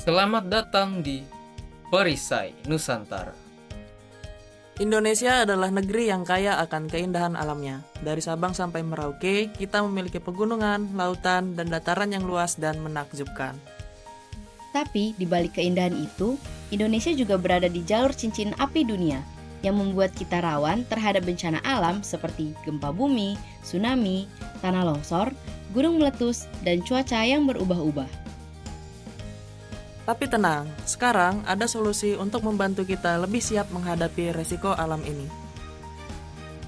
Selamat datang di Perisai Nusantara. Indonesia adalah negeri yang kaya akan keindahan alamnya. Dari Sabang sampai Merauke, kita memiliki pegunungan, lautan, dan dataran yang luas dan menakjubkan. Tapi di balik keindahan itu, Indonesia juga berada di jalur cincin api dunia yang membuat kita rawan terhadap bencana alam seperti gempa bumi, tsunami, tanah longsor, gunung meletus, dan cuaca yang berubah-ubah. Tapi tenang, sekarang ada solusi untuk membantu kita lebih siap menghadapi resiko alam ini.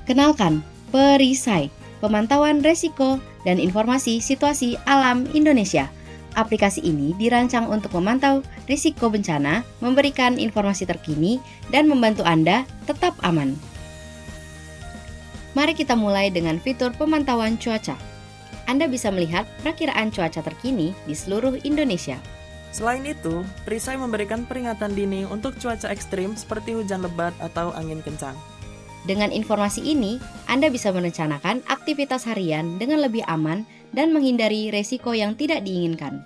Kenalkan, Perisai, pemantauan resiko dan informasi situasi alam Indonesia. Aplikasi ini dirancang untuk memantau risiko bencana, memberikan informasi terkini, dan membantu Anda tetap aman. Mari kita mulai dengan fitur pemantauan cuaca. Anda bisa melihat perakiraan cuaca terkini di seluruh Indonesia. Selain itu, Perisai memberikan peringatan dini untuk cuaca ekstrim seperti hujan lebat atau angin kencang. Dengan informasi ini, Anda bisa merencanakan aktivitas harian dengan lebih aman dan menghindari resiko yang tidak diinginkan.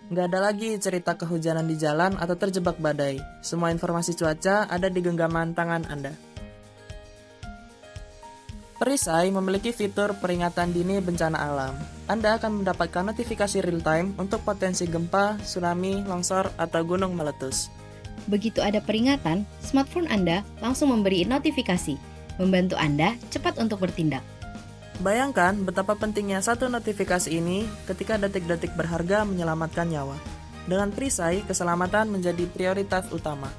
Nggak ada lagi cerita kehujanan di jalan atau terjebak badai. Semua informasi cuaca ada di genggaman tangan Anda. Perisai memiliki fitur peringatan dini bencana alam. Anda akan mendapatkan notifikasi real-time untuk potensi gempa, tsunami, longsor, atau gunung meletus. Begitu ada peringatan, smartphone Anda langsung memberi notifikasi, membantu Anda cepat untuk bertindak. Bayangkan betapa pentingnya satu notifikasi ini ketika detik-detik berharga menyelamatkan nyawa. Dengan Perisai, keselamatan menjadi prioritas utama.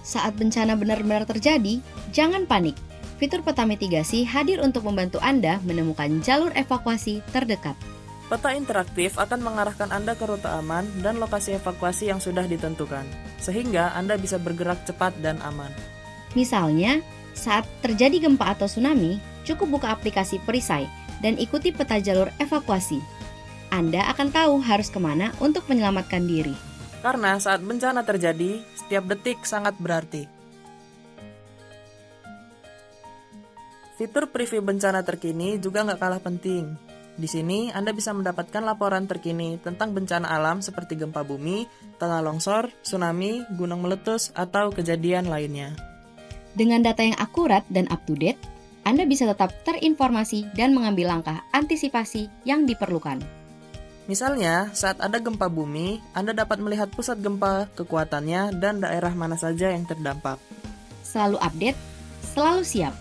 Saat bencana benar-benar terjadi, jangan panik. Fitur peta mitigasi hadir untuk membantu Anda menemukan jalur evakuasi terdekat. Peta interaktif akan mengarahkan Anda ke rute aman dan lokasi evakuasi yang sudah ditentukan, sehingga Anda bisa bergerak cepat dan aman. Misalnya, saat terjadi gempa atau tsunami, cukup buka aplikasi Perisai dan ikuti peta jalur evakuasi. Anda akan tahu harus kemana untuk menyelamatkan diri. Karena saat bencana terjadi, setiap detik sangat berarti. Fitur preview bencana terkini juga nggak kalah penting. Di sini, Anda bisa mendapatkan laporan terkini tentang bencana alam seperti gempa bumi, tanah longsor, tsunami, gunung meletus, atau kejadian lainnya. Dengan data yang akurat dan up-to-date, Anda bisa tetap terinformasi dan mengambil langkah antisipasi yang diperlukan. Misalnya, saat ada gempa bumi, Anda dapat melihat pusat gempa, kekuatannya, dan daerah mana saja yang terdampak. Selalu update, selalu siap.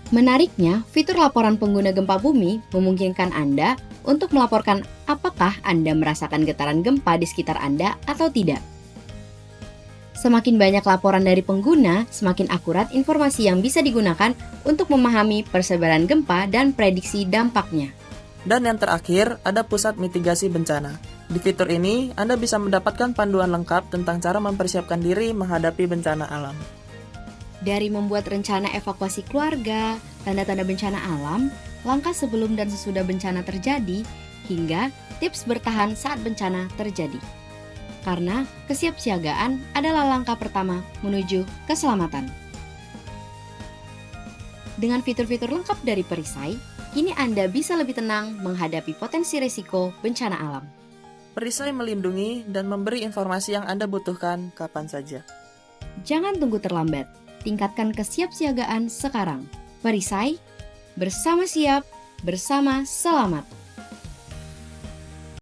Menariknya, fitur laporan pengguna gempa bumi memungkinkan Anda untuk melaporkan apakah Anda merasakan getaran gempa di sekitar Anda atau tidak. Semakin banyak laporan dari pengguna, semakin akurat informasi yang bisa digunakan untuk memahami persebaran gempa dan prediksi dampaknya. Dan yang terakhir, ada pusat mitigasi bencana. Di fitur ini, Anda bisa mendapatkan panduan lengkap tentang cara mempersiapkan diri menghadapi bencana alam. Dari membuat rencana evakuasi keluarga, tanda-tanda bencana alam, langkah sebelum dan sesudah bencana terjadi, hingga tips bertahan saat bencana terjadi. Karena kesiapsiagaan adalah langkah pertama menuju keselamatan. Dengan fitur-fitur lengkap dari Perisai, kini Anda bisa lebih tenang menghadapi potensi risiko bencana alam. Perisai melindungi dan memberi informasi yang Anda butuhkan kapan saja. Jangan tunggu terlambat. Tingkatkan kesiapsiagaan sekarang. Perisai, bersama siap, bersama selamat.